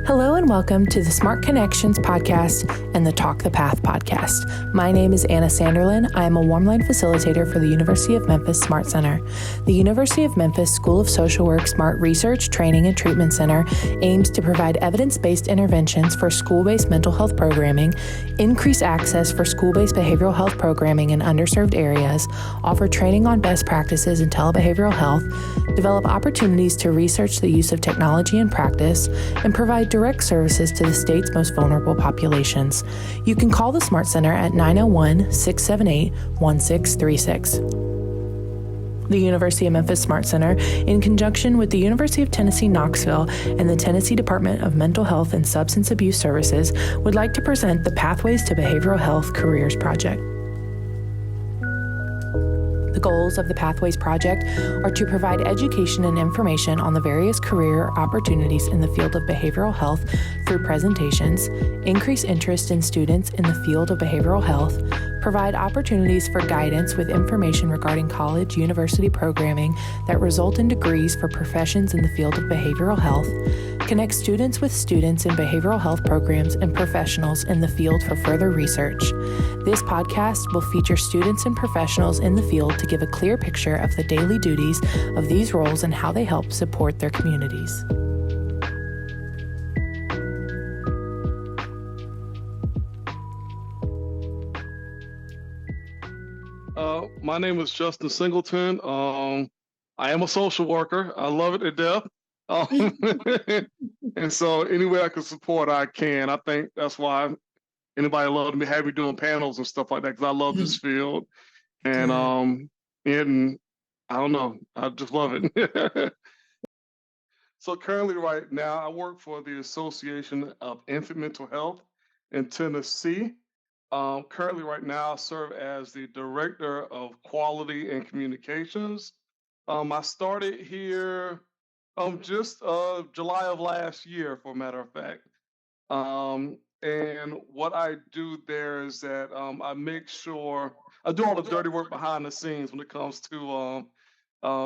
Hello and welcome to the Smart Connections podcast and the Talk the Path podcast. My name is Anna Sanderlin. I am a warm-line facilitator for the University of Memphis Smart Center. The University of Memphis School of Social Work Smart Research, Training, and Treatment Center aims to provide evidence-based interventions for school-based mental health programming, increase access for school-based behavioral health programming in underserved areas, offer training on best practices in telebehavioral health, develop opportunities to research the use of technology in practice, and provide direct services to the state's most vulnerable populations. You can call the Smart Center at 901-678-1636. The University of Memphis Smart Center, in conjunction with the University of Tennessee, Knoxville, and the Tennessee Department of Mental Health and Substance Abuse Services, would like to present the Pathways to Behavioral Health Careers Project. The goals of the Pathways Project are to provide education and information on the various career opportunities in the field of behavioral health through presentations, increase interest in students in the field of behavioral health, provide opportunities for guidance with information regarding college, university programming that result in degrees for professions in the field of behavioral health, connect students with students in behavioral health programs and professionals in the field for further research. This podcast will feature students and professionals in the field to give a clear picture of the daily duties of these roles and how they help support their communities. My name is Justin Singleton. I am a social worker. I love it to death. And so any way I can support, I can. I think that's why anybody love me, have me doing panels and stuff like that, because I love this field. And and I don't know, I just love it. So currently right now, I work for the Association of Infant Mental Health in Tennessee. Currently right now, I serve as the Director of Quality and Communications. I started here just July of last year, for a matter of fact. And what I do there is that I make sure I do all the dirty work behind the scenes when it comes to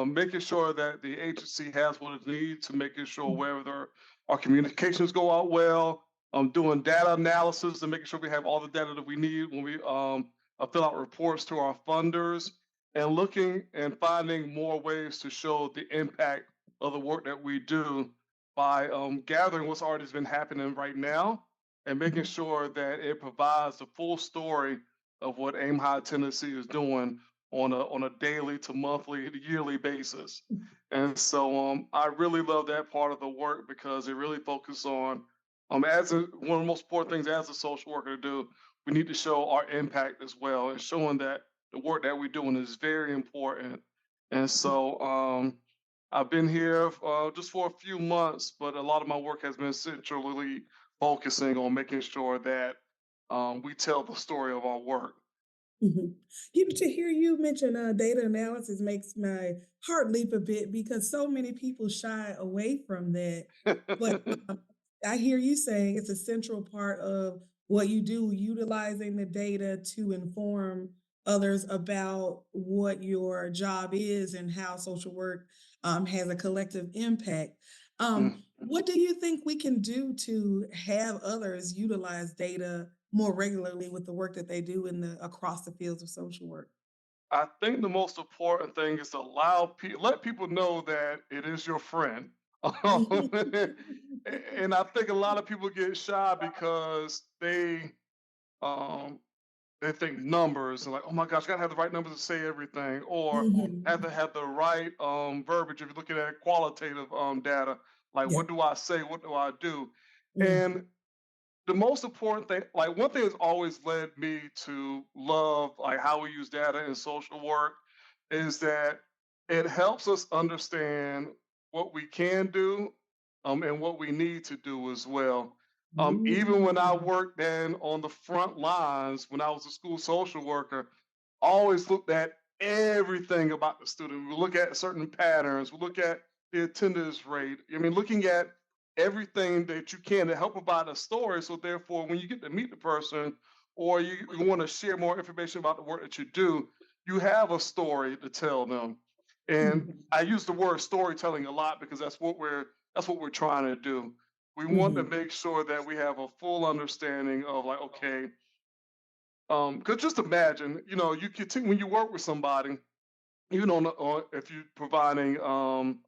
making sure that the agency has what it needs, to making sure whether our communications go out well, doing data analysis and making sure we have all the data that we need when we fill out reports to our funders, and looking and finding more ways to show the impact of the work that we do by gathering what's already been happening right now and making sure that it provides the full story of what Aim High Tennessee is doing on a daily to monthly to yearly basis. And so I really love that part of the work, because it really focuses on one of the most important things as a social worker to do. We need to show our impact as well, and showing that the work that we're doing is very important. And so I've been here just for a few months, but a lot of my work has been centrally focusing on making sure that we tell the story of our work. Mhm. To hear you mention data analysis makes my heart leap a bit because so many people shy away from that. But I hear you saying it's a central part of what you do, utilizing the data to inform others about what your job is and how social work has a collective impact. Mm. What do you think we can do to have others utilize data more regularly with the work that they do in the across the fields of social work? I think the most important thing is to let people know that it is your friend. And I think a lot of people get shy because um, they think numbers and like, oh my gosh, gotta have the right numbers to say everything, or have Mhm. to have the right verbiage if you're looking at qualitative data. Like, Yeah. what do I say? What do I do? Mhm. And the most important thing, like one thing that's always led me to love like how we use data in social work, is that it helps us understand what we can do and what we need to do as well. Even when I Mm. worked then on the front lines, when I was a school social worker, I always looked at everything about the student. We look at certain patterns, we look at the attendance rate. I mean, looking at everything that you can to help provide a story. So therefore, when you get to meet the person, or you want to share more information about the work that you do, you have a story to tell them. And Mhm. I use the word storytelling a lot because that's what we're trying to do. We want to Mhm. make sure that we have a full understanding of like, okay, because just imagine, you continue when you work with somebody, even on if you're providing um,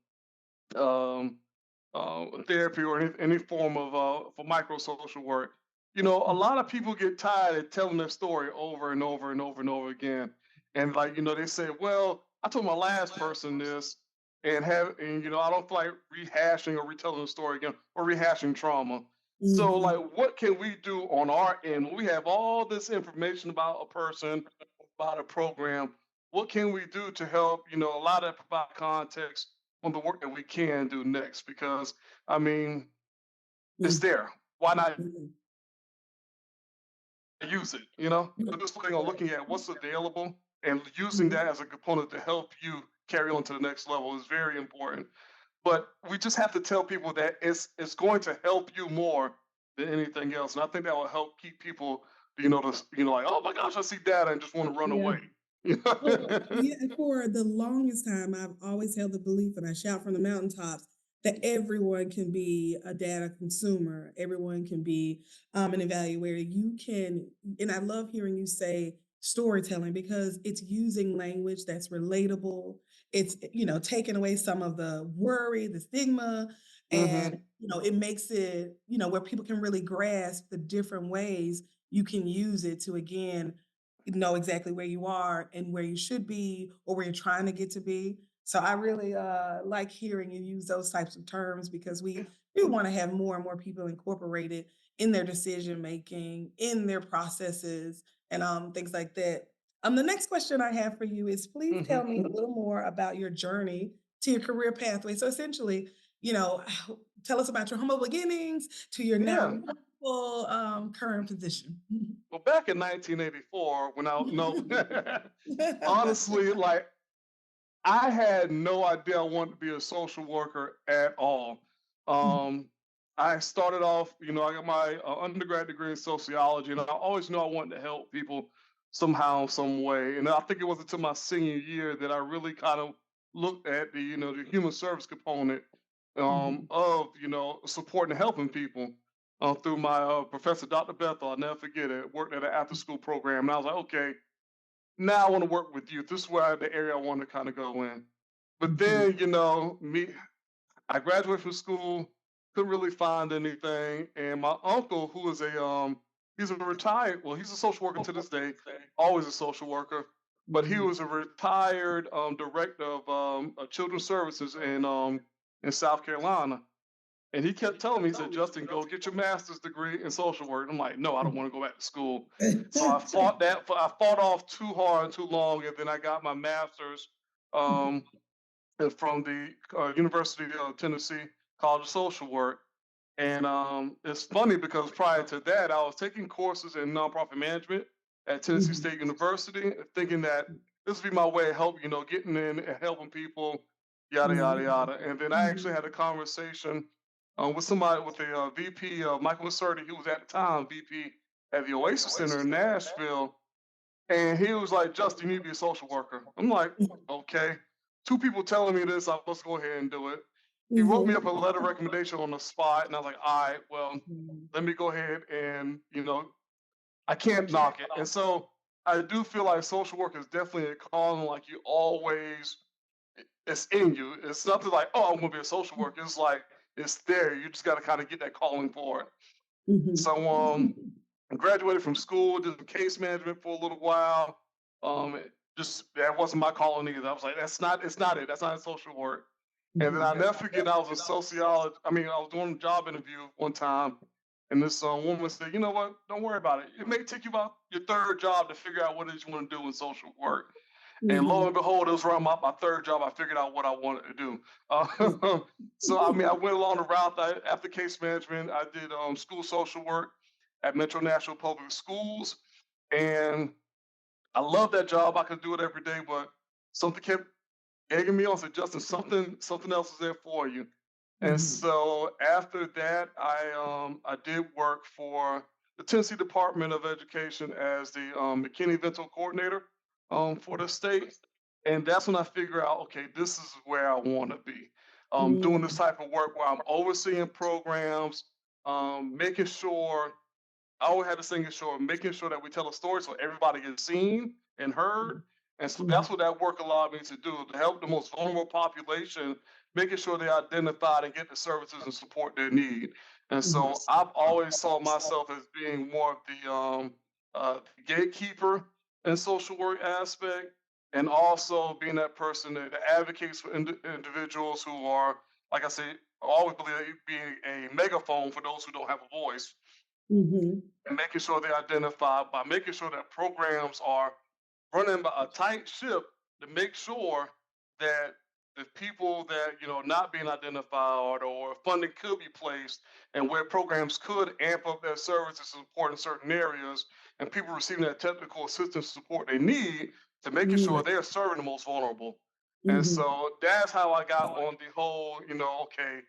therapy or any form of for micro social work. A lot of people get tired of telling their story over and over and over and over again. And like, they say, well, I told my last person this and I don't feel like rehashing or retelling the story again or rehashing trauma. So Mhm. like what can we do on our end when we have all this information about a person, about a program? What can we do to help, allow that provide context on the work that we can do next? Because I mean, it's Mhm. there. Why not Mhm. use it? So just looking at what's available and using Mhm. that as a component to help you carry on to the next level is very important. But we just have to tell people that it's going to help you more than anything else. And I think that will help keep people, like, oh my gosh, I see data and just want to run Yeah. away. You know? Well, yeah, for the longest time, I've always held the belief, and I shout from the mountaintops, that everyone can be a data consumer. Everyone can be an evaluator. You can, and I love hearing you say storytelling because it's using language that's relatable. It's, taking away some of the worry, the stigma, and, Hmm. it makes it, where people can really grasp the different ways you can use it to, again, know exactly where you are and where you should be or where you're trying to get to be. So I really like hearing you use those types of terms because we do want to have more and more people incorporated in their decision making, in their processes, and things like that. The next question I have for you is please Hmm. tell me a little more about your journey to your career pathway. So essentially, you know, tell us about your humble beginnings to your now Yeah. wonderful current position. Well, back in 1984, when I no, honestly, like I had no idea I wanted to be a social worker at all. Um, I started off, I got my undergrad degree in sociology, and I always knew I wanted to help people somehow, some way. And I think it was until my senior year that I really kind of looked at the human service component Mhm. of, supporting and helping people through my professor, Dr. Bethel. I'll never forget it. Worked at an after school program, and I was like, okay, now I want to work with youth. This is where the area I want to kind of go in. But Mhm. then, I graduated from school, couldn't really find anything, and my uncle, who is he's a retired, well, he's a social worker to this day, always a social worker, but he Mhm. was a retired director of children's services in South Carolina. And he kept telling me, he said, Justin, go get your master's degree in social work. I'm like, no, I don't want to go back to school. So I fought off too hard and too long. And then I got my master's um, from the University of Tennessee College of Social Work. And it's funny because prior to that, I was taking courses in nonprofit management at Tennessee Mhm. State University, thinking that this would be my way of help, getting in and helping people, yada yada Mhm. yada. And then I actually Mhm. had a conversation with somebody with the VP, Michael Masserti, who was at the time VP at the Oasis Center in Nashville, and he was like, "Justin, you need to be a social worker." I'm like, "Okay." Two people telling me this, let's go ahead and do it. He wrote me Mhm. up a letter of recommendation on the spot, and I was like, "All right, well, Mhm. let me go ahead and I can't knock it." And so I do feel like social work is definitely a calling. Like you always, it's in you. It's nothing like, "Oh, I'm gonna be a social worker." It's like it's there. You just got to kind of get that calling for it. Mhm. So I graduated from school, did some case management for a little while. Just that wasn't my calling either. I was like, it's not it. That's not social work. And then I Mhm. never forget, I was a sociologist. I mean, I was doing a job interview one time, and this woman said, "You know what? Don't worry about it. It may take you about your third job to figure out what it is you want to do in social work." And lo Mhm. and behold, it was around my third job. I figured out what I wanted to do. Mhm. So I mean, I went along the route. After case management, I did school social work at Metro National Public Schools, and I love that job. I could do it every day, but something kept egging me on. Said, Justin, something else is there for you. And Mhm. so after that, I did work for the Tennessee Department of Education as the McKinney Dental Coordinator for the state. And that's when I figure out, okay, this is where I want to be. Doing this Mhm. type of work where I'm overseeing programs, making sure I always had to sing sure, making sure that we tell a story so everybody gets seen and heard. And so Mhm. that's what that work allowed me to do, to help the most vulnerable population, making sure they're identified and get the services and support they need. And Mhm. so I've always saw myself as being more of gatekeeper in social work aspect, and also being that person that advocates for individuals who are, like I say, I always believe that being a megaphone for those who don't have a voice, Mhm. and making sure they identify by making sure that programs are running by a tight ship to make sure that the people that not being identified or funding could be placed and where programs could amp up their services and support in certain areas and people receiving that technical assistance support they need to making Mm. sure they're serving the most vulnerable. And Mhm. so that's how I got on the whole, okay,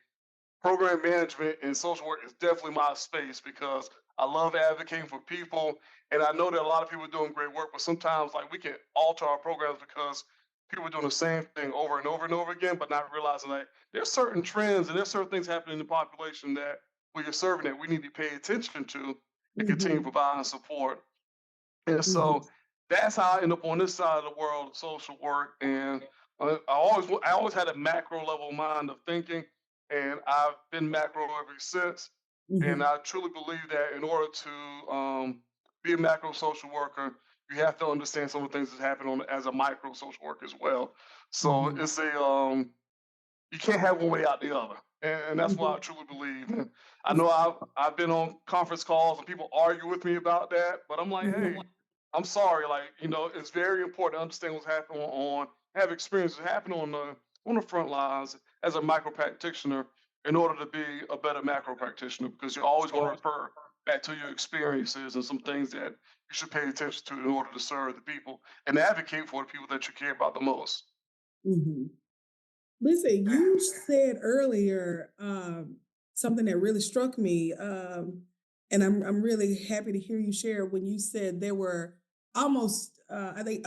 program management and social work is definitely my space because I love advocating for people. And I know that a lot of people are doing great work, but sometimes like we can alter our programs because people are doing the same thing over and over and over again, but not realizing that there's certain trends and there's certain things happening in the population that we are serving that we need to pay attention to and continue Mhm. providing support. And Mhm. so that's how I end up on this side of the world of social work. And I always had a macro level mind of thinking, and I've been macro ever since. And Mhm. I truly believe that in order to be a macro social worker, you have to understand some of the things that happen on as a micro social worker as well. So Mhm. it's a you can't have one way out the other, and that's what Mhm. I truly believe. And I know I've been on conference calls and people argue with me about that, but I'm like, Mhm. hey, I'm sorry. Like it's very important to understand what's happening on, have experiences happen on the front lines as a micro practitioner in order to be a better macro practitioner because you're always going to refer back to your experiences and some things that you should pay attention to in order to serve the people and advocate for the people that you care about the most. Mhm. Listen, you said earlier something that really struck me, and I'm really happy to hear you share when you said there were almost I think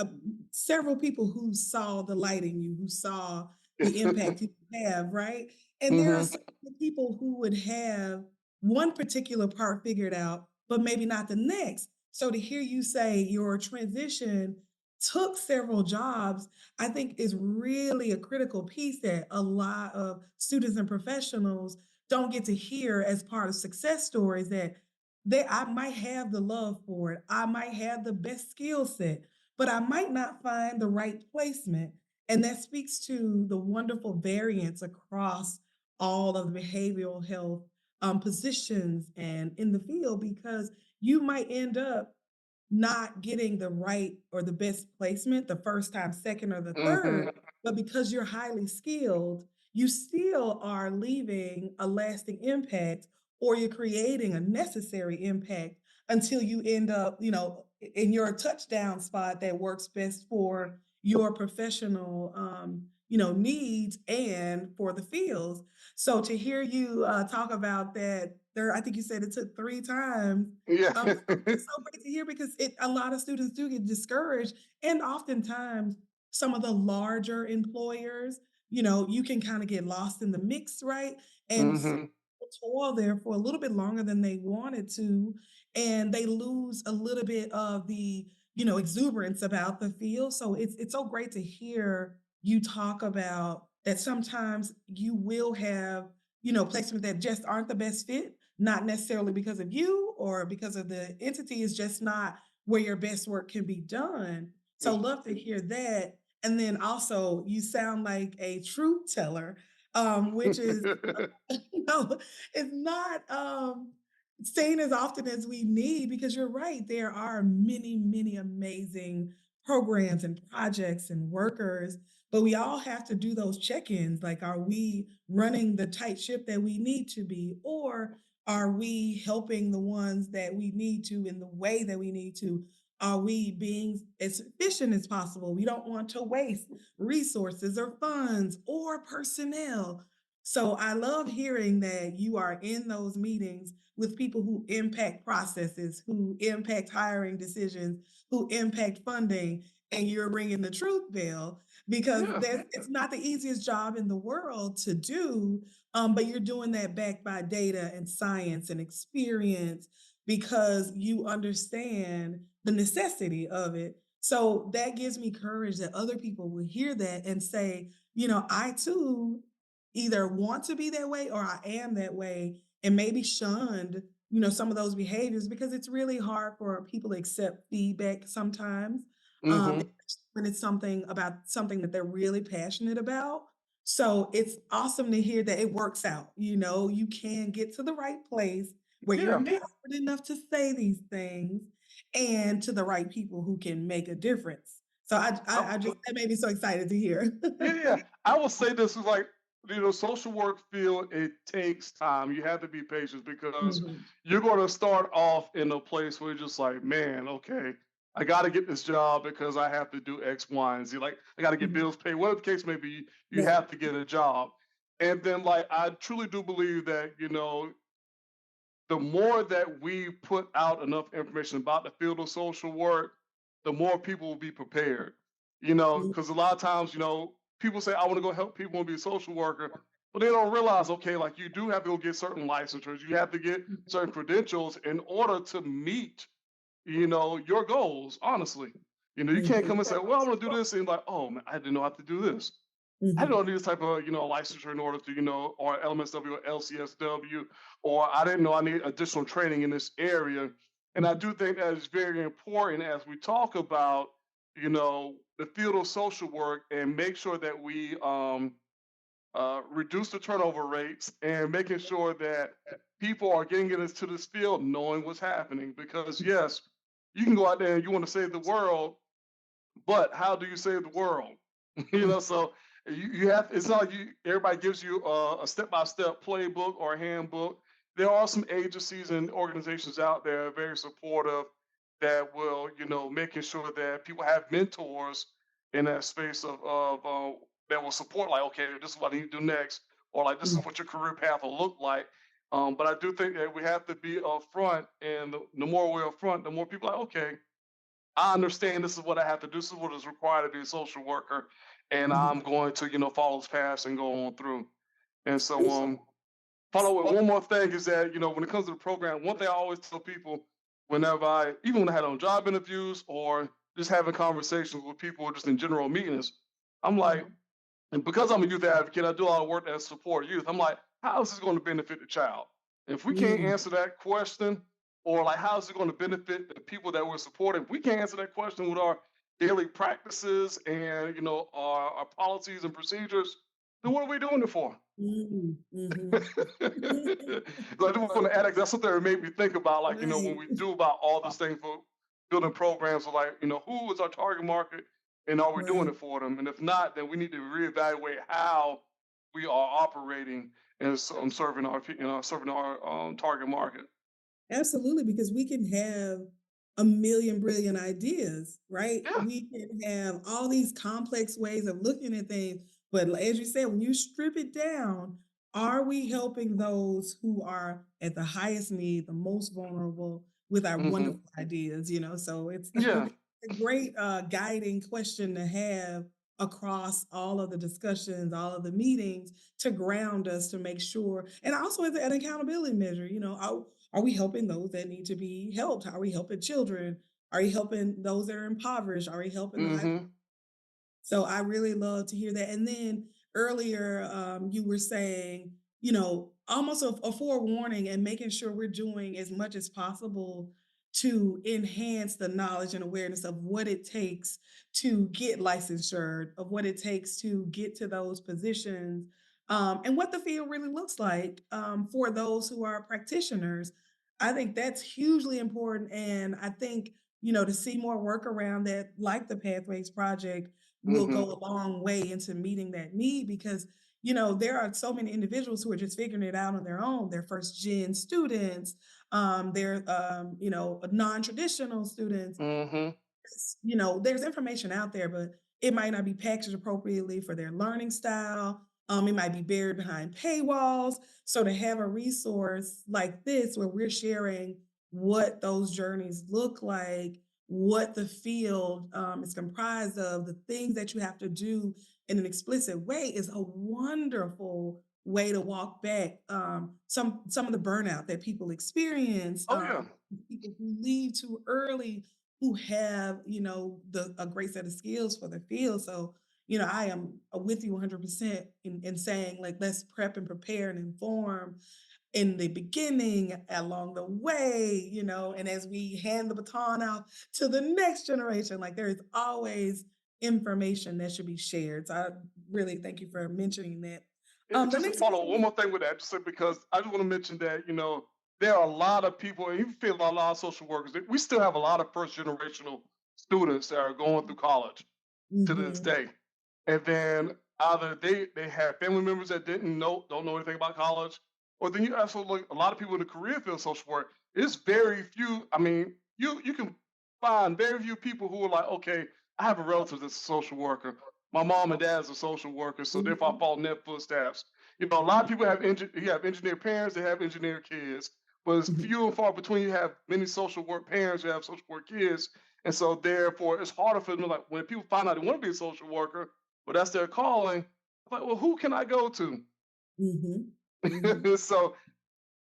several people who saw the light in you, who saw the impact you have, right? And there are Hmm. some people who would have one particular part figured out, but maybe not the next. So to hear you say your transition took several jobs I think is really a critical piece that a lot of students and professionals don't get to hear as part of success stories that I might have the love for it. I might have the best skill set, but I might not find the right placement. And that speaks to the wonderful variance across all of the behavioral health positions and in the field because you might end up not getting the right or the best placement the first time, second, or the Hmm. third, but because you're highly skilled, you still are leaving a lasting impact or you're creating a necessary impact until you end up, in your touchdown spot that works best for your professional, needs and for the fields. So to hear you talk about that, there, I think you said it took 3 times Yeah. it's so great to hear because a lot of students do get discouraged, and oftentimes some of the larger employers, you can kind of get lost in the mix, right? And Hmm. toil there for a little bit longer than they wanted to, and they lose a little bit of the exuberance about the field. So it's so great to hear you talk about that. Sometimes you will have placements that just aren't the best fit, not necessarily because of you or because of the entity, is just not where your best work can be done. So love to hear that. And then also you sound like a truth teller, which is no, it's not seen as often as we need because you're right. There are many, many amazing programs and projects and workers, but we all have to do those check-ins. Like, are we running the tight ship that we need to be, or are we helping the ones that we need to in the way that we need to? Are we being as efficient as possible? We don't want to waste resources or funds or personnel. So I love hearing that you are in those meetings with people who impact processes, who impact hiring decisions, who impact funding, and you're ringing the truth bell because Yeah. it's not the easiest job in the world to do. But you're doing that backed by data and science and experience because you understand the necessity of it. So that gives me courage that other people will hear that and say, I too either want to be that way or I am that way, and maybe shunned, some of those behaviors because it's really hard for people to accept feedback sometimes, Mm-hmm. especially when it's something that they're really passionate about. So it's awesome to hear that it works out. You can get to the right place where you're Yeah. empowered enough to say these things and to the right people who can make a difference. So I just that made me so excited to hear. Yeah, yeah. I will say this is like, social work field, it takes time. You have to be patient because Mhm. you're going to start off in a place where you're just like, man, okay, I got to get this job because I have to do X, Y, and Z. Like, I got to get Mhm. bills paid. Whatever the case may be, you Right. have to get a job. And then, like, I truly do believe that, the more that we put out enough information about the field of social work, the more people will be prepared. Mhm. Because a lot of times, people say, I want to go help people and be a social worker, but they don't realize, okay, like you do have to go get certain licensures, you have to get certain credentials in order to meet, your goals, honestly. You can't Mhm. come and say, well, I'm going to do this. And like, oh, man, I didn't know how to do this. I Mhm. don't need this type of, licensure in order to, or LMSW or LCSW, or I didn't know I need additional training in this area. And I Mhm. do think that is very important as we talk about, the field of social work and make sure that we reduce the turnover rates and making sure that people are getting into this field knowing what's happening. Because yes, you can go out there and you want to save the world, but how do you save the world? So you have. It's not like everybody gives you a step-by-step playbook or a handbook. There are some agencies and organizations out there very supportive that will, making sure that people have mentors in that space of that will support. Like, okay, this is what I need to do next, or like this is Mhm. what your career path will look like. But I do think that we have to be upfront, and the more we're upfront, the more people are like, okay, I understand this is what I have to do. This is what is required to be a social worker, and Mhm. I'm going to, follow this path and go on through. And so, Mhm. follow it. One more thing is that when it comes to the program, one thing I always tell people whenever even when I had on job interviews or just having conversations with people, just in general meetings, I'm like, Mhm. and because I'm a youth advocate, I do a lot of work that support youth. I'm like, how is this going to benefit the child? If we can't Mhm. answer that question, or like, how is it going to benefit the people that we're supporting? If we can't answer that question with our daily practices and our policies and procedures, then what are we doing it for? Mhm. Mhm. So I do want to add, like, that's something that made me think about, like, when Right. we do about all this thing for building programs, so like, who is our target market and are we doing Right. it for them? And if not, then we need to reevaluate how we are operating and serving serving our target market. Absolutely, because we can have a million brilliant ideas, right? Yeah. We can have all these complex ways of looking at things, but as you said, when you strip it down, are we helping those who are at the highest need, the most vulnerable, with our Hmm. wonderful ideas? So it's Yeah. a great guiding question to have across all of the discussions, all of the meetings to ground us to make sure, and also as an accountability measure, are we helping those that need to be helped? Are we helping children? Are we helping those that are impoverished? Are we helping the high? Hmm. So I really love to hear that. And then earlier, you were saying, almost a forewarning and making sure we're doing as much as possible to enhance the knowledge and awareness of what it takes to get licensure, of what it takes to get to those positions, and what the field really looks like for those who are practitioners. I think that's hugely important. And I think, to see more work around that, like the Pathways Project, will Hmm. go a long way into meeting that need because there are so many individuals who are just figuring it out on their own. They're first gen students, they're non-traditional students. Hmm. There's information out there, but it might not be packaged appropriately for their learning style. It might be buried behind paywalls. So to have a resource like this where we're sharing what those journeys look like, what the field is comprised of, the things that you have to do in an explicit way is a wonderful way to walk back some of the burnout that people experience, Oh yeah. people who leave too early who have, the a great set of skills for the field. So, I am with you 100% in saying like let's prep and prepare and inform in the beginning, along the way, and as we hand the baton out to the next generation, like there is always information that should be shared. So I really thank you for mentioning that. The Just to next follow one question. more thing with that, just because I just want to mention that there are a lot of people, and you feel a lot of social workers. We still have a lot of first generational students that are going through college to this Mhm, day. And then either they have family members that don't know anything about college, or then you also look a lot of people in the career field of social work. It's very few. I mean, you can find very few people who are like, okay, I have a relative that's a social worker. My mom and dad's a social worker, so therefore I mhm, follow in their footsteps. A lot of people you have engineer parents, they have engineer kids, but it's mhm, few and far between. You have many social work parents who have social work kids, and so therefore it's harder for them. Like when people find out they want to be a social worker, but that's their calling. I'm like, well, who can I go to? mhm, mhm, So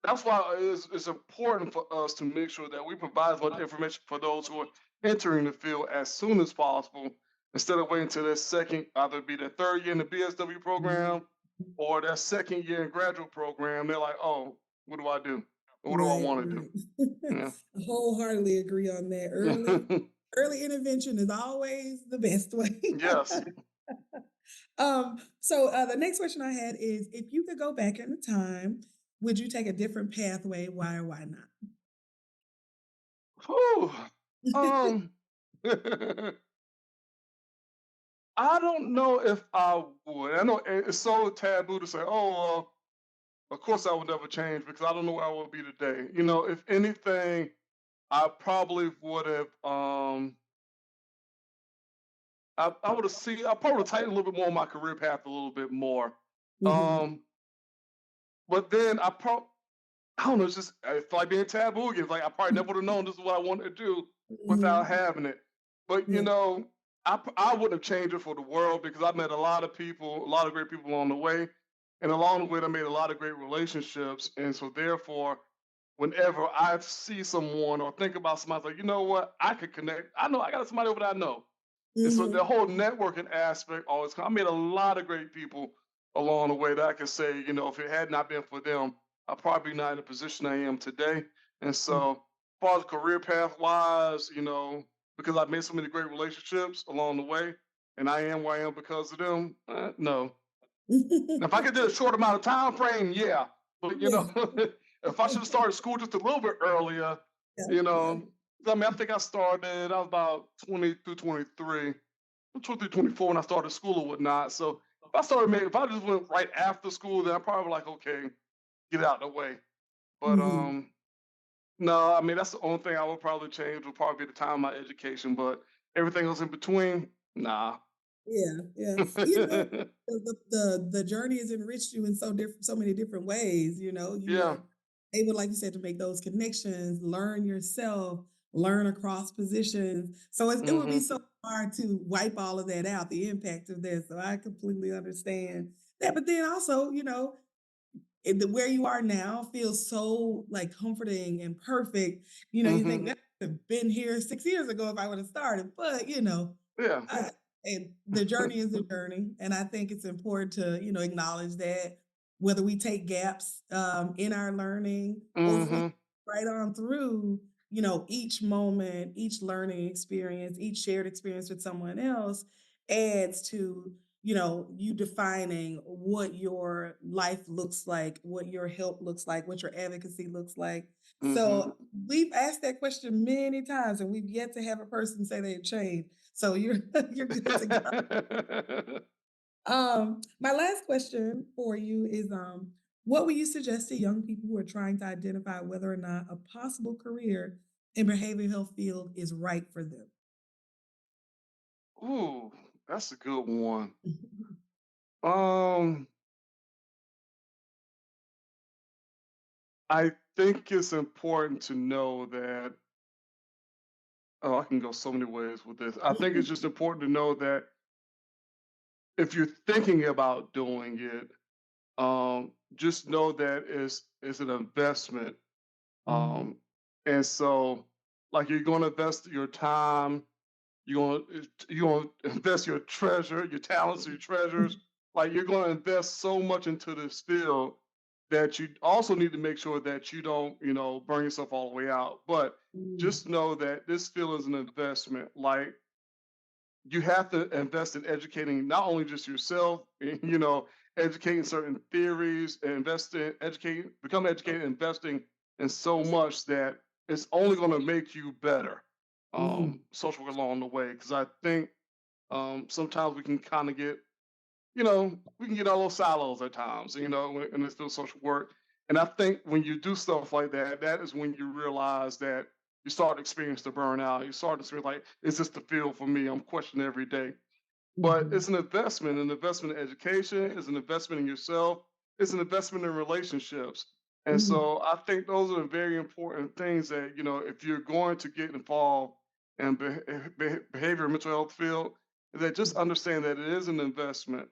that's why it's important for us to make sure that we provide as much information for those who are entering the field as soon as possible, instead of waiting till their second, either be their third year in the BSW mhm. program or their second year in graduate program. They're like, oh, what do I do? Or what do I Right, want to do? right. Yeah. I wholeheartedly agree on that. Early intervention is always the best way. Yes. So the next question I had is if you could go back in the time, would you take a different pathway? Why or why not? Whew. Um, I don't know if I would. I know it's so taboo to say, oh, well, of course I would never change because I don't know where I would be today. If anything, I probably would have, I would have seen, I probably tightened a little bit more on my career path a little bit more. Mhm, Um, but then I don't know, it's like being taboo again. It's like I probably never would have known this is what I wanted to do without mhm, having it. But yeah, I wouldn't have changed it for the world because I met a lot of people, a lot of great people along the way, and along the way I made a lot of great relationships. And so therefore, whenever I see someone or think about somebody, it's like you know what, I could connect. I know I got somebody over that I know, and so the mhm, whole networking aspect always. I met a lot of great people along the way that I can say, if it had not been for them, I'd probably not in the position I am today. And mm. so, as far as career path wise, because I've made so many great relationships along the way, and I am where I am because of them. No. Now, if I could do a short amount of time frame, yeah. But Yeah, if I should have started school just a little bit earlier, yeah, you yeah. know, I mean, I think I was about 20 through 23, 23, 24 when I started school or whatnot. So if I just went right after school, then I'm probably like, okay, get out of the way. But Mhm. no, I mean that's the only thing I would probably change would probably be the time of my education. But everything else in between, nah. Yeah, yeah. The journey has enriched you in so many different ways, you Yeah. were able, like you said, to make those connections, learn yourself, learn across positions. So it would be Mm-hmm. so hard to wipe all of that out, the impact of that. So I completely understand that. But then also, where you are now feels so like comforting and perfect. You think Mm-hmm. that I could have been here 6 years ago if I would have started, but Yeah. I and the journey is a journey, and I think it's important to, acknowledge that whether we take gaps, in our learning or if we Mm-hmm. right on through, each moment, each learning experience, each shared experience with someone else adds to, you defining what your life looks like, what your help looks like, what your advocacy looks like. Mm-hmm. So we've asked that question many times, and we've yet to have a person say they've changed. So you're you're good to go. My last question for you is what would you suggest to young people who are trying to identify whether or not a possible career in behavioral health field is right for them? Ooh, that's a good one. Um, I think it's important to know that. Oh, I can go so many ways with this. I think it's just important to know that if you're thinking about doing it, just know that it's an investment. Mm, Um, and so, like, you're going to invest your time, you're going to invest your treasure, your talents, your treasures. Like, you're going to invest so much into this field that you also need to make sure that you don't, burn yourself all the way out. But mm, just know that this field is an investment. Like, you have to invest in educating not only just yourself, educating certain theories, and invest in educate, become educated, investing in so much that it's only going to make you better, mm, social along the way. Because I think sometimes we can kind of get we can get our little silos at times, in this field of social work. And I think when you do stuff like that, that is when you realize that you start to experience the burnout. You start to feel like, is this the field for me? I'm questioning every day. But mhm, it's an investment in education, it's an investment in yourself, it's an investment in relationships. And mm, so I think those are very important things that, if you're going to get involved in behavior and mental health field, that just understand that it is an investment.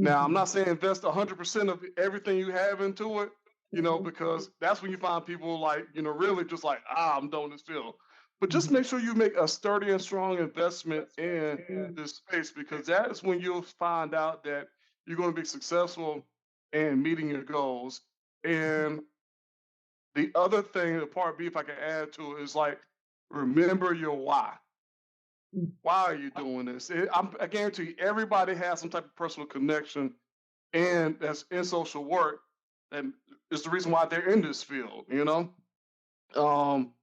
Now, I'm mhm, not saying invest 100% of everything you have into it, mhm, because that's when you find people like, really just like, I'm done this field. But just mhm, make sure you make a sturdy and strong investment in mm, this space, because that is when you'll find out that you're going to be successful in meeting your goals. And the other thing, the part B, if I can add to it, is like, remember your why. mm, Why are you doing this? I guarantee you, everybody has some type of personal connection and that's in social work, and is the reason why they're in this field. Um,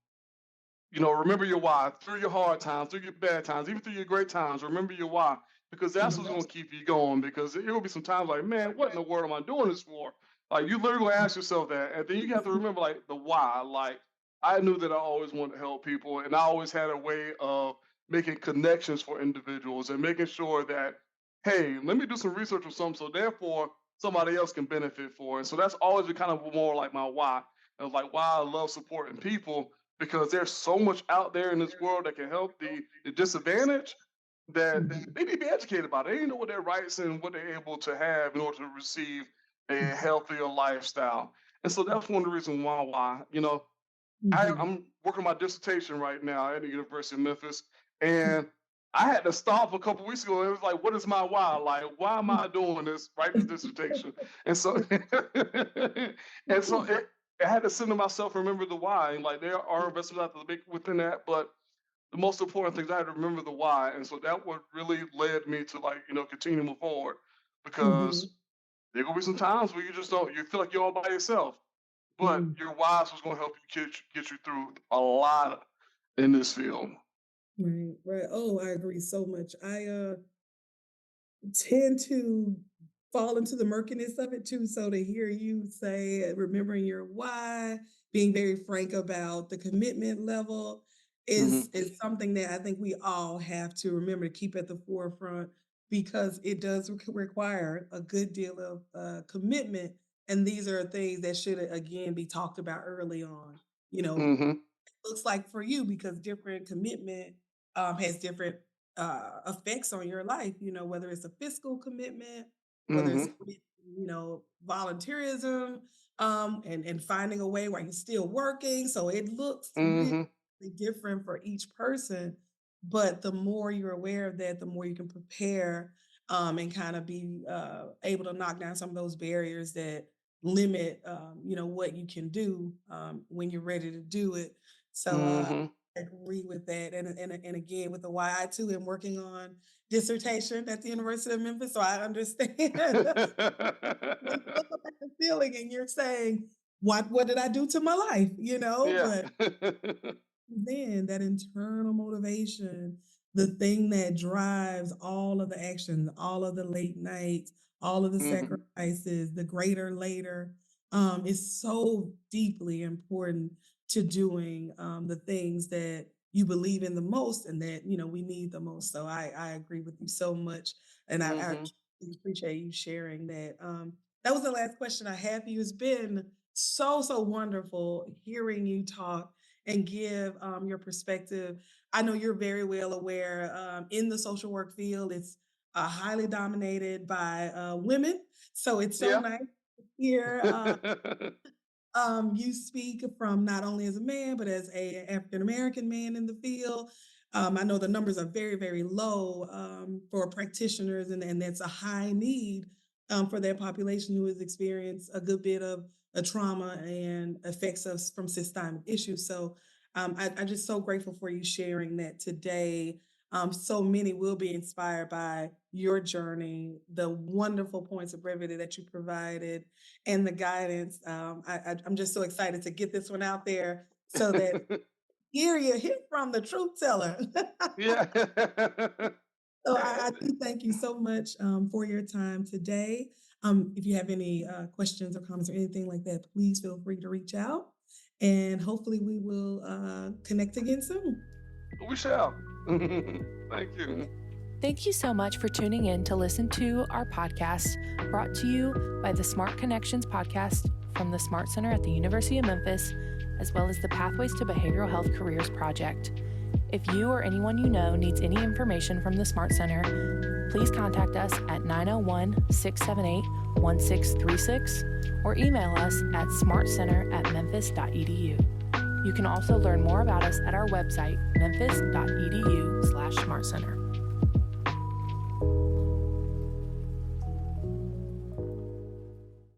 remember your why through your hard times, through your bad times, even through your great times. Remember your why, because that's what's mhm, going to keep you going. Because it will be some times like, man, what in the world am I doing this for? Like, you literally gonna ask yourself that, and then you have to remember like the why. Like, I knew that I always wanted to help people, and I always had a way of making connections for individuals and making sure that, hey, let me do some research or something, so therefore somebody else can benefit for it. So that's always been kind of more like my why, and like why I love supporting people, because there's so much out there in this world that can help the disadvantaged, that mhm, they need to be educated about it. They need to know what their rights and what they're able to have in order to receive a healthier lifestyle. And so that's one of the reasons why. mhm. I'm working my dissertation right now at the University of Memphis, and I had to stop a couple weeks ago. It was like, what is my why? Like, why am I doing this? Write this dissertation, and so and so I had to sit to myself, remember the why. And like, there are investments out there within that, but the most important things I had to remember the why, and so that what really led me to, like, continue to move forward, because Mhm, there gonna be some times where you feel like you're all by yourself, but mm. your wives was gonna help you get you through a lot in this field. Right, right. Oh, I agree so much. I tend to fall into the murkiness of it too. So to hear you say remembering your why, being very frank about the commitment level Mhm. is something that I think we all have to remember to keep at the forefront because it does require a good deal of commitment. And these are things that should again be talked about early on. You know, Mhm. looks like for you because different commitment has different effects on your life, whether it's a fiscal commitment, whether it's, Mhm. volunteerism, and finding a way where you're still working. So it looks really Mhm. different for each person. But the more you're aware of that, the more you can prepare and kind of be able to knock down some of those barriers that limit, what you can do when you're ready to do it. So Mhm. I agree with that. And again, with the why I too am working on dissertation at the University of Memphis. So I understand when you look up at the ceiling and you're saying, what did I do to my life? Yeah. But then that internal motivation, the thing that drives all of the actions, all of the late nights, all of the Mhm. sacrifices, the greater later, is so deeply important to doing the things that you believe in the most and that we need the most. So I agree with you so much, and I Mhm. appreciate you sharing that. That was the last question I have for you. It's been so wonderful hearing you talk and give your perspective. I know you're very well aware in the social work field, it's highly dominated by women. So it's so Yeah. nice here. You speak from not only as a man, but as a African American man in the field. I know the numbers are very, very low for practitioners, and that's a high need for that population who has experienced a good bit of a trauma and effects of from systemic issues. So I'm just so grateful for you sharing that today. So many will be inspired by your journey, the wonderful points of brevity that you provided, and the guidance. I'm just so excited to get this one out there so that hear from the truth teller. Yeah. So I do thank you so much for your time today. If you have any questions or comments or anything like that, please feel free to reach out. And hopefully we will connect again soon. We shall. Thank you. Thank you so much for tuning in to listen to our podcast brought to you by the Smart Connections podcast from the Smart Center at the University of Memphis, as well as the Pathways to Behavioral Health Careers Project. If you or anyone you know needs any information from the Smart Center, please contact us at 901-678-1636 or email us at smartcenter@memphis.edu. You can also learn more about us at our website, memphis.edu/smartcenter.